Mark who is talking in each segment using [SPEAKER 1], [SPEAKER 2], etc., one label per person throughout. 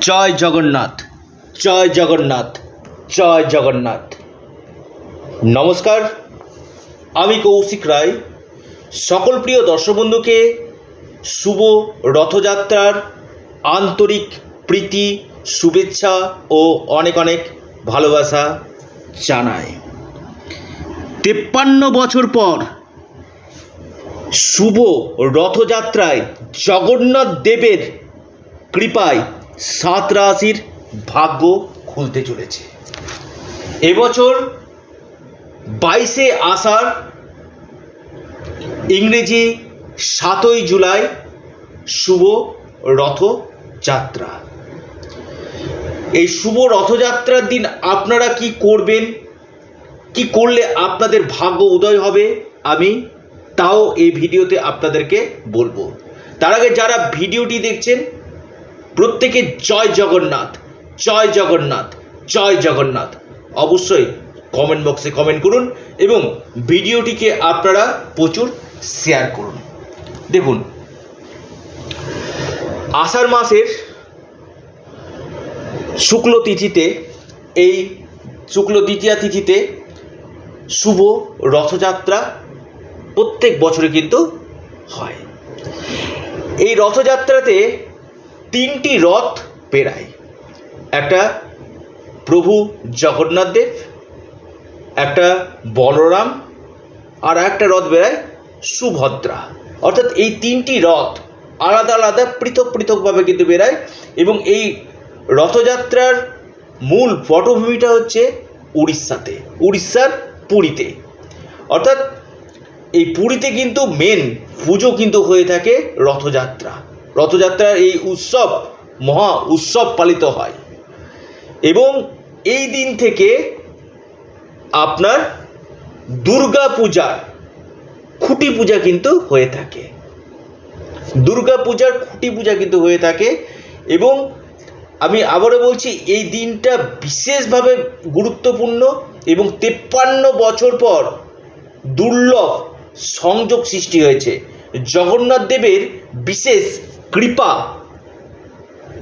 [SPEAKER 1] জয় জগন্নাথ, জয় জগন্নাথ, জয় জগন্নাথ। নমস্কার, আমি কৌশিক রায়। সকল প্রিয় দর্শক বন্ধুকে শুভ রথযাত্রার আন্তরিক প্রীতি, শুভেচ্ছা ও অনেক অনেক ভালোবাসা জানাই। 53 বছর পর শুভ রথযাত্রায় জগন্নাথ দেবের কৃপায় 7 রাশির ভাগ্য খুলতে চলেছে। এবছর 22শে আষাঢ়, ইংরেজি 7ই জুলাই শুভ রথযাত্রা। এই শুভ রথযাত্রার দিন আপনারা কি করবেন, কি করলে আপনাদের ভাগ্য উদয় হবে, আমি তাও এই ভিডিওতে আপনাদেরকে বলবো। তার আগে যারা ভিডিওটি দেখছেন প্রত্যেকে জয় জগন্নাথ, জয় জগন্নাথ, জয় জগন্নাথ অবশ্যই কমেন্ট বক্সে কমেন্ট করুন এবং ভিডিওটিকে আপনারা প্রচুর শেয়ার করুন। দেখুন, আষাঢ় মাসের শুক্ল তিথিতে, এই শুক্ল দ্বিতীয়া তিথিতে শুভ রথযাত্রা প্রত্যেক বছরে কিন্তু হয়। এই রথযাত্রাতে 3টি রথ বেরায়। একটা প্রভু জগন্নাথ দেব, একটা বলরাম, আর একটা রথ বেরায় সুভদ্রা। অর্থাৎ এই 3টি রথ আলাদা আলাদা পৃথক পৃথকভাবে কিন্তু বেরায় এবং এই রথযাত্রার মূল পটভূমিটা হচ্ছে উড়িষ্যাতে, উড়িষ্যার পুরীতে। অর্থাৎ এই পুরীতে কিন্তু মেন পুজো কিন্তু হয়ে থাকে রথযাত্রা। রথযাত্রার এই উৎসব, মহা উৎসব পালিত হয় এবং এই দিন থেকে আপনার দুর্গা পূজার খুঁটি পূজা কিন্তু হয়ে থাকে। দুর্গা পূজার খুঁটি পূজা কিন্তু হয়ে থাকে এবং আমি আবারও বলছি, এই দিনটা বিশেষভাবে গুরুত্বপূর্ণ এবং 53 বছর পর দুর্লভ সংযোগ সৃষ্টি হয়েছে। জগন্নাথ দেবের বিশেষ কৃপা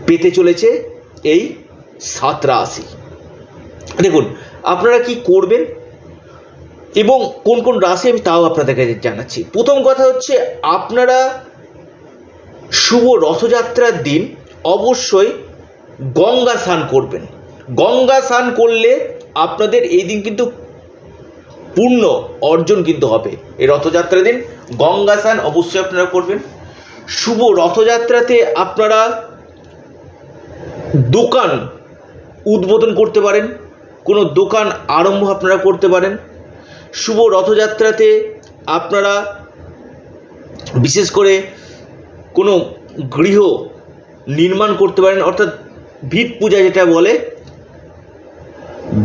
[SPEAKER 1] পেতে চলেছে এই 7 রাশি। দেখুন, আপনারা কি করবেন এবং কোন কোন রাশি আমি তাও আপনাদেরকে জানাচ্ছি। প্রথম কথা হচ্ছে, আপনারা শুভ রথযাত্রার দিন অবশ্যই গঙ্গা স্নান করবেন। গঙ্গা স্নান করলে আপনাদের এই দিন কিন্তু পূর্ণ অর্জন কিন্তু হবে। এই রথযাত্রার দিন গঙ্গা স্নান অবশ্যই আপনারা করবেন। শুভ রথযাত্রাতে আপনারা দোকান উদ্বোধন করতে পারেন, কোনো দোকান আরম্ভ আপনারা করতে পারেন। শুভ রথযাত্রাতে আপনারা বিশেষ করে কোনো গৃহ নির্মাণ করতে পারেন, অর্থাৎ ভিত পূজা যেটা বলে,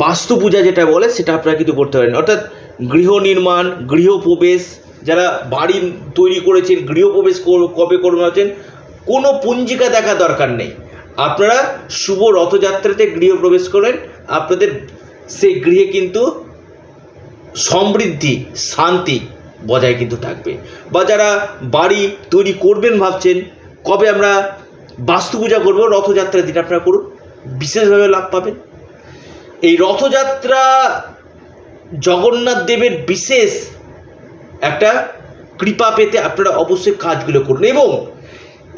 [SPEAKER 1] বাস্তু পূজা যেটা বলে, সেটা আপনারা কিন্তু করতে পারেন। অর্থাৎ গৃহ নির্মাণ, গৃহপ্রবেশ, যারা বাড়ি তৈরি করেছেন, গৃহপ্রবেশ কবে করবেন কোনো পঞ্জিকা দেখা দরকার নেই। আপনারা শুভ রথযাত্রাতে গৃহপ্রবেশ করেন, আপনাদের সেই গৃহে কিন্তু সমৃদ্ধি, শান্তি বজায় কিন্তু থাকবে। বা যারা বাড়ি তৈরি করবেন ভাবছেন, কবে আমরা বাস্তু পূজা করবো, রথযাত্রার দিন আপনারা করুন, বিশেষভাবে লাভ পাবেন। এই রথযাত্রা জগন্নাথ দেবের বিশেষ একটা কৃপা পেতে আপনারা অবশ্যই কাজগুলো করুন এবং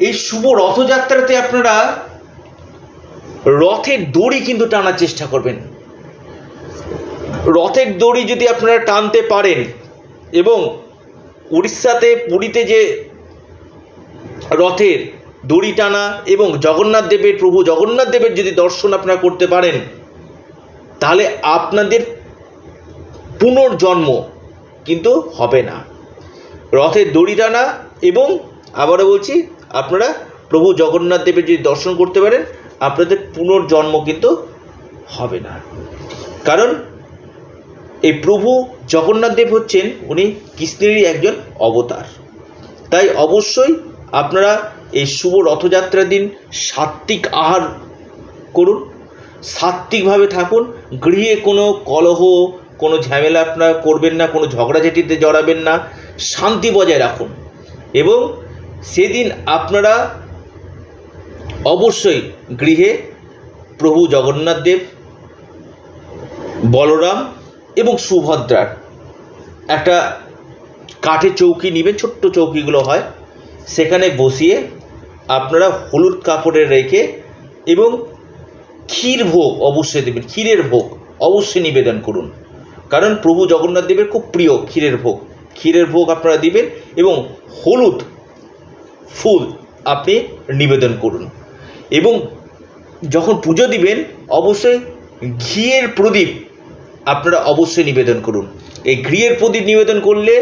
[SPEAKER 1] এই শুভ রথযাত্রাতে আপনারা রথের দড়ি কিন্তু টানার চেষ্টা করবেন। রথের দড়ি যদি আপনারা টানতে পারেন এবং উড়িষ্যাতে পুরীতে যে রথের দড়ি টানা এবং জগন্নাথ দেবের, প্রভু জগন্নাথ দেবের যদি দর্শন আপনারা করতে পারেন, তাহলে আপনাদের পুনর্জন্ম কিন্তু হবে না। রথের দড়ি টানা এবং আবারও বলছি, আপনারা প্রভু জগন্নাথ দেবের যদি দর্শন করতে পারেন, আপনাদের পুনর্জন্ম কিন্তু হবে না। কারণ এই প্রভু জগন্নাথ দেব হচ্ছেন, উনি কৃষ্ণেরই একজন অবতার। তাই অবশ্যই আপনারা এই শুভ রথযাত্রার দিন সাত্ত্বিক আহার করুন, সাত্ত্বিকভাবে থাকুন, গৃহে কোনো কলহ, কোনো ঝামেলা আপনারা করবেন না, কোনো ঝগড়াঝাটিতে জড়াবেন না, শান্তি বজায় রাখুন এবং সেদিন আপনারা অবশ্যই গৃহে প্রভু জগন্নাথ দেব, বলরাম এবং সুভদ্রার একটা কাঠের চৌকি নেবেন, ছোট্ট চৌকিগুলো হয়, সেখানে বসিয়ে আপনারা হলুদ কাপড়ে রেখে এবং ক্ষীর ভোগ অবশ্যই দেবেন, ক্ষীরের ভোগ অবশ্যই নিবেদন করুন, কারণ প্রভু জগন্নাথ দেবের খুব প্রিয় ক্ষীরের ভোগ আপনারা দিবেন এবং হলুদ ফুল আপনি নিবেদন করুন। এবং যখন পুজো দিবেন অবশ্যই ঘিয়ের প্রদীপ আপনারা অবশ্যই নিবেদন করুন। এই ঘিয়ের প্রদীপ নিবেদন করলে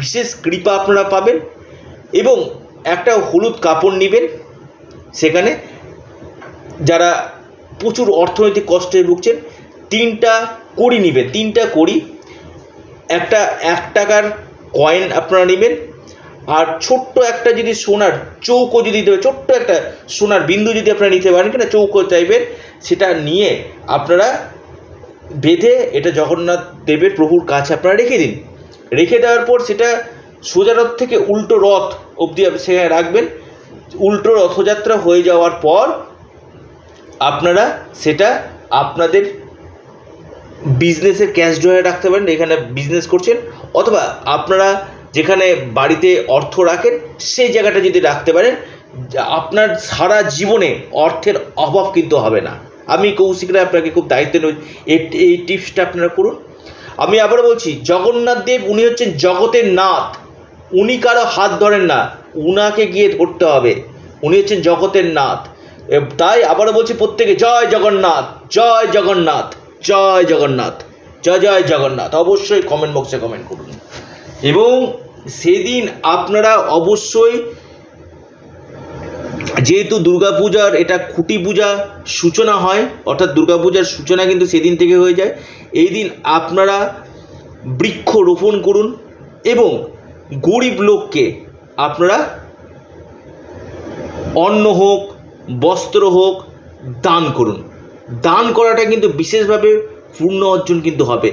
[SPEAKER 1] বিশেষ কৃপা আপনারা পাবেন। এবং একটা হলুদ কাপড় নেবেন, সেখানে যারা প্রচুর অর্থনৈতিক কষ্টে ভুগছেন 3টা কড়ি নেবেন, 3টা কড়ি, একটা 1 টাকার কয়েন আপনারা নেবেন, আর ছোট্ট একটা যদি সোনার চৌকো যদি দেবে, ছোট্ট একটা সোনার বিন্দু যদি আপনারা নিতে পারেন, কিনা চৌকো চাইবেন, সেটা নিয়ে আপনারা বেঁধে এটা জগন্নাথ দেবের প্রভুর কাছে আপনারা রেখে দিন। রেখে দেওয়ার পর সেটা সোজা রথ থেকে উল্টো রথ অবধি সেখানে রাখবেন। উল্টো রথযাত্রা হয়ে যাওয়ার পর আপনারা সেটা আপনাদের বিজনেসের ক্যাশ ড্রয়ে রাখতে পারেন, এখানে বিজনেস করছেন, অথবা আপনারা যেখানে বাড়িতে অর্থ রাখেন সেই জায়গাটা যদি রাখতে পারেন, আপনার সারা জীবনে অর্থের অভাব কিন্তু হবে না। আমি কৌশিক রায় আপনাকে খুব দায়িত্ব নিই, এই টিপসটা আপনারা করুন। আমি আবারও বলছি, জগন্নাথ দেব উনি হচ্ছেন জগতের নাথ, উনি কারো হাত ধরেন না, উনাকে গিয়ে ধরতে হবে, উনি হচ্ছেন জগতের নাথ। তাই আবারও বলছি প্রত্যেকে জয় জগন্নাথ, জয় জগন্নাথ, জয় জগন্নাথ, জয় জয় জগন্নাথ। অবশ্যই কমেন্ট বক্সে কমেন্ট করুন। এবং সেদিন আপনারা অবশ্যই, যেহেতু দুর্গাপূজার এটা খুঁটি পূজা সূচনা হয়, অর্থাৎ দুর্গাপূজার সূচনা কিন্তু সেদিন থেকে হয়ে যায়, এই দিন আপনারা বৃক্ষ রোপণ করুন এবং গরিব লোককে আপনারা অন্ন হোক, বস্ত্র হোক, দান করুন। দান করাটা কিন্তু বিশেষভাবে পূর্ণ অর্জন কিন্তু হবে,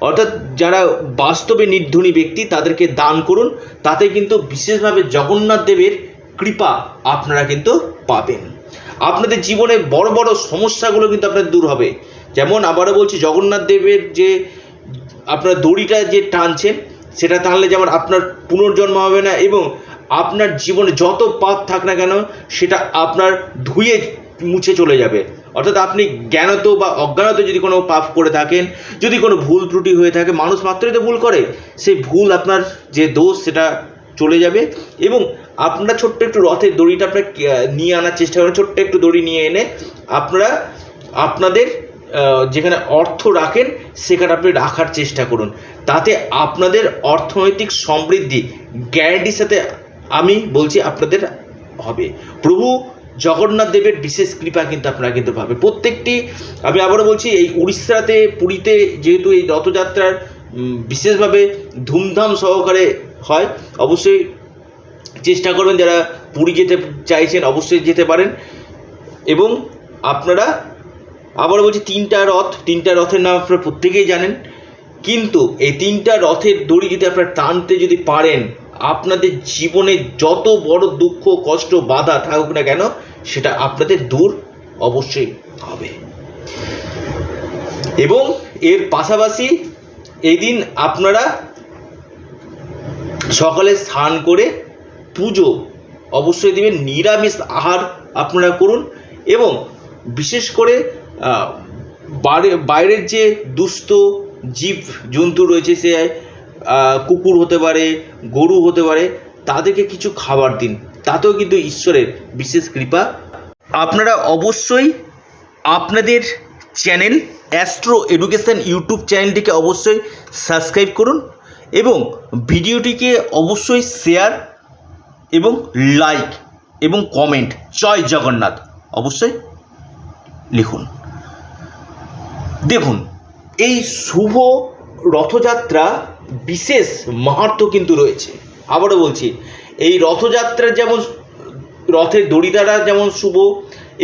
[SPEAKER 1] অর্থাৎ যারা বাস্তবে নির্ধনী ব্যক্তি তাদেরকে দান করুন, তাতে কিন্তু বিশেষভাবে জগন্নাথ দেবের কৃপা আপনারা কিন্তু পাবেন। আপনাদের জীবনে বড় বড় সমস্যাগুলো কিন্তু আপনাদের দূর হবে। যেমন আবারও বলছি, জগন্নাথ দেবের যে আপনার দড়িটা যে টানছেন, সেটা টানলে যেমন আপনার পুনর্জন্ম হবে না, এবং আপনার জীবনে যত পাপ থাক না কেন সেটা আপনার ধুয়ে মুছে চলে যাবে। অর্থাৎ আপনি জ্ঞানত বা অজ্ঞানত যদি কোনো পাপ করে থাকেন, যদি কোনো ভুল ত্রুটি হয়ে থাকে, মানুষ মাত্রই তো ভুল করে, সেই ভুল আপনার যে দোষ সেটা চলে যাবে। এবং আপনারা ছোট্ট একটু রথের দড়িটা আপনার নিয়ে আনার চেষ্টা করেন, ছোট্ট একটু দড়ি নিয়ে এনে আপনারা আপনাদের যেখানে অর্থ রাখেন সেখানে আপনি রাখার চেষ্টা করুন, তাতে আপনাদের অর্থনৈতিক সমৃদ্ধি গ্যারান্টির সাথে আমি বলছি আপনাদের হবে। প্রভু জগন্নাথ দেবের বিশেষ কৃপা কিন্তু আপনারা কিন্তু পাবে প্রত্যেকটি। আমি আবারও বলছি, এই উড়িষ্যাতে পুরীতে যেহেতু এই রথযাত্রার বিশেষভাবে ধুমধাম সহকারে হয়, অবশ্যই চেষ্টা করবেন যারা পুরী যেতে চাইছেন অবশ্যই যেতে পারেন। এবং আপনারা আবারও বলছি, 3টা রথের নাম আপনারা প্রত্যেকেই জানেন, কিন্তু এই 3টা রথের দড়ি যদি আপনারা টানতে যদি পারেন, আপনাদের জীবনে যত বড় দুঃখ কষ্ট বাধা থাকুক না কেন সেটা আপনাদের দূর অবশ্যই হবে। এবং এর পাশাপাশি এই দিন আপনারা সকালে স্নান করে পুজো অবশ্যই দেবেন, নিরামিষ আহার আপনারা করুন। এবং বিশেষ করে বাইরের যে দুস্থ জীব জন্তু রয়েছে, সে কুকুর হতে পারে, গরু হতে পারে, তাদেরকে কিছু খাবার দিন, তাতেও কিন্তু ঈশ্বরের বিশেষ কৃপা। আপনারা অবশ্যই আপনাদের চ্যানেল অ্যাস্ট্রো এডুকেশন ইউটিউব চ্যানেলটিকে অবশ্যই সাবস্ক্রাইব করুন এবং ভিডিওটিকে অবশ্যই শেয়ার এবং লাইক এবং কমেন্ট জয় জগন্নাথ অবশ্যই লিখুন। দেখুন, এই শুভ রথযাত্রা বিশেষ মাহাত্ম্য কিন্তু রয়েছে। আবারও বলছি, এই রথযাত্রার যেমন রথের দড়ি দ্বারা যেমন শুভ,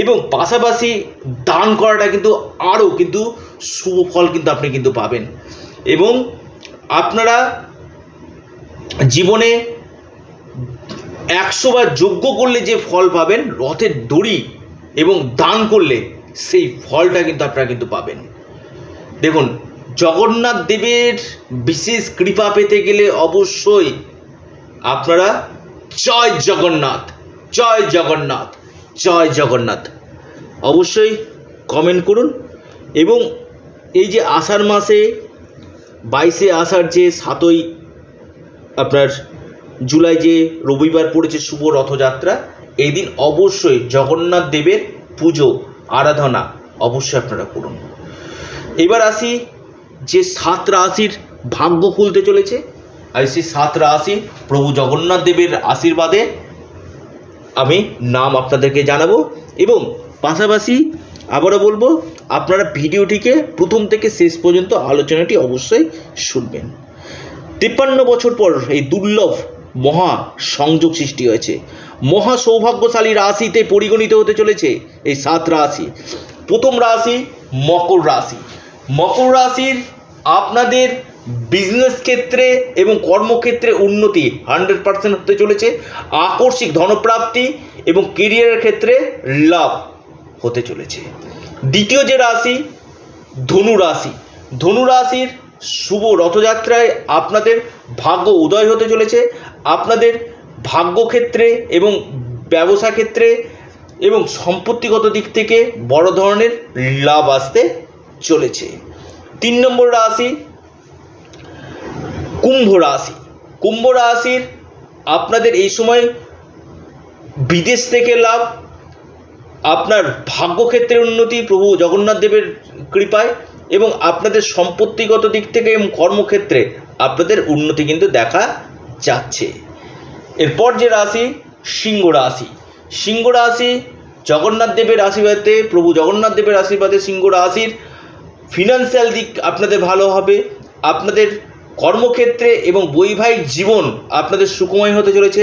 [SPEAKER 1] এবং পাশাপাশি দান করাটা কিন্তু আরও কিন্তু শুভ ফল কিন্তু আপনি কিন্তু পাবেন। এবং আপনারা জীবনে 100 বার যজ্ঞ করলে যে ফল পাবেন, রথের দড়ি এবং দান করলে সেই ফলটা কিন্তু আপনারা কিন্তু পাবেন। দেখুন, জগন্নাথ দেবের বিশেষ কৃপা পেতে গেলে অবশ্যই আপনারা জয় জগন্নাথ, জয় জগন্নাথ, জয় জগন্নাথ অবশ্যই কমেন্ট করুন। এবং এই যে আষাঢ় মাসে 22শে আষাঢ় যে 7ই আপনার জুলাই যে রবিবার পড়েছে শুভ রথযাত্রা, এই দিন অবশ্যই জগন্নাথ দেবের পুজো আরাধনা অবশ্যই আপনারা করুন। এবার আসি যে 7 রাশির ভাগ্য খুলতে চলেছে, আর সেই 7 রাশি প্রভু জগন্নাথ দেবের আশীর্বাদে আমি নাম আপনাদেরকে জানাবো। এবং পাশাপাশি আবারও বলবো, আপনারা ভিডিওটিকে প্রথম থেকে শেষ পর্যন্ত আলোচনাটি অবশ্যই শুনবেন। 53 বছর পর এই দুর্লভ মহা সংযোগ সৃষ্টি হয়েছে। মহা সৌভাগ্যশালী রাশিতে পরিগণিত হতে চলেছে এই 7 রাশি। প্রথম রাশি মকর রাশি। মকর রাশির আপনাদের বিজনেস ক্ষেত্রে এবং কর্মক্ষেত্রে উন্নতি 100% হতে চলেছে। আকস্মিক ধনপ্রাপ্তি এবং কেরিয়ারের ক্ষেত্রে লাভ হতে চলেছে। দ্বিতীয় যে রাশি ধনু রাশি। ধনু রাশির শুভ রথযাত্রায় আপনাদের ভাগ্য উদয় হতে চলেছে। আপনাদের ভাগ্যক্ষেত্রে এবং ব্যবসা ক্ষেত্রে এবং সম্পত্তিগত দিক থেকে বড় ধরনের লাভ আসতে চলেছে। 3 নম্বর রাশি কুম্ভ রাশি। কুম্ভ রাশির আপনাদের এই সময় বিদেশ থেকে লাভ, আপনার ভাগ্যক্ষেত্রের উন্নতি প্রভু জগন্নাথ দেবের কৃপায়, এবং আপনাদের সম্পত্তিগত দিক থেকে এবং কর্মক্ষেত্রে আপনাদের উন্নতি কিন্তু দেখা যাচ্ছে। এরপর যে রাশি সিংহ রাশি। সিংহ রাশি জগন্নাথ দেবের আশীর্বাদে, প্রভু জগন্নাথ দেবের আশীর্বাদে সিংহ রাশির ফিনান্সিয়াল দিক আপনাদের ভালো হবে। আপনাদের কর্মক্ষেত্রে এবং বৈবাহিক জীবন আপনাদের সুখময় হতে চলেছে।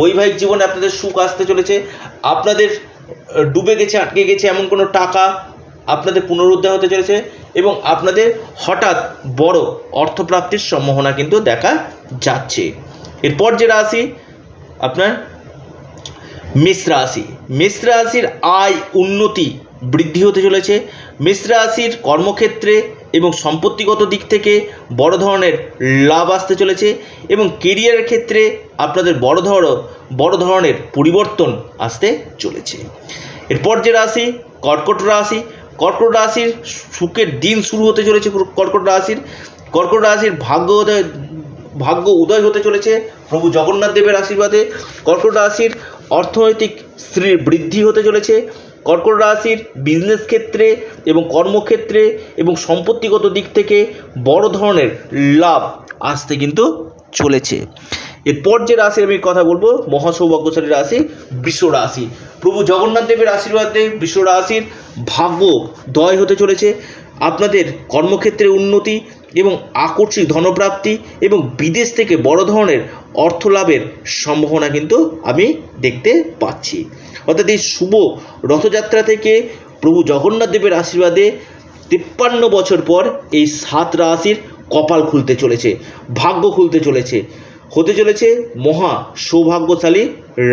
[SPEAKER 1] বৈবাহিক জীবনে আপনাদের সুখ আসতে চলেছে। আপনাদের ডুবে গেছে, আটকে গেছে এমন কোনো টাকা আপনাদের পুনরুদ্ধার হতে চলেছে, এবং আপনাদের হঠাৎ বড় অর্থপ্রাপ্তির সম্ভাবনা কিন্তু দেখা যাচ্ছে। এরপর যে রাশি আপনার মেষ রাশি। মেষ রাশির আয় উন্নতি বৃদ্ধি হতে চলেছে। মেষ রাশির কর্মক্ষেত্রে এবং সম্পত্তিগত দিক থেকে বড় ধরনের লাভ আসতে চলেছে, এবং কেরিয়ারের ক্ষেত্রে আপনাদের বড় ধরনের পরিবর্তন আসতে চলেছে। এরপর যে রাশি কর্কট রাশি। কর্কট রাশির সুখের দিন শুরু হতে চলেছে। কর্কট রাশির ভাগ্য উদয় হতে চলেছে প্রভু জগন্নাথ দেবের আশীর্বাদে। কর্কট রাশির অর্থনৈতিক স্থির বৃদ্ধি হতে চলেছে। কর্কট রাশির বিজনেস ক্ষেত্রে এবং কর্মক্ষেত্রে এবং সম্পত্তিগত দিক থেকে বড় ধরনের লাভ আসতে কিন্তু চলেছে। এরপর যে রাশির আমি কথা বলবো মহাসৌভাগ্যশালী রাশি বৃষ রাশি। প্রভু জগন্নাথ দেবের আশীর্বাদে বৃষ রাশির ভাগ্য দয় হতে চলেছে। আপনাদের কর্মক্ষেত্রে উন্নতি এবং আকস্মিক ধনপ্রাপ্তি এবং বিদেশ থেকে বড় ধরনের অর্থ লাভের সম্ভাবনা কিন্তু আমি দেখতে পাচ্ছি। অর্থাৎ এই শুভ রথযাত্রা থেকে প্রভু জগন্নাথ দেবের আশীর্বাদে 53 বছর পর এই 7 রাশির কপাল খুলতে চলেছে, ভাগ্য খুলতে চলেছে, হতে চলেছে মহা সৌভাগ্যশালী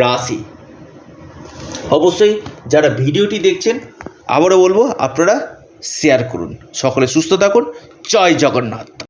[SPEAKER 1] রাশি। অবশ্যই যারা ভিডিওটি দেখছেন আবারও বলবো আপনারা শেয়ার করুন। সকলে সুস্থ থাকুন। জয় জগন্নাথ।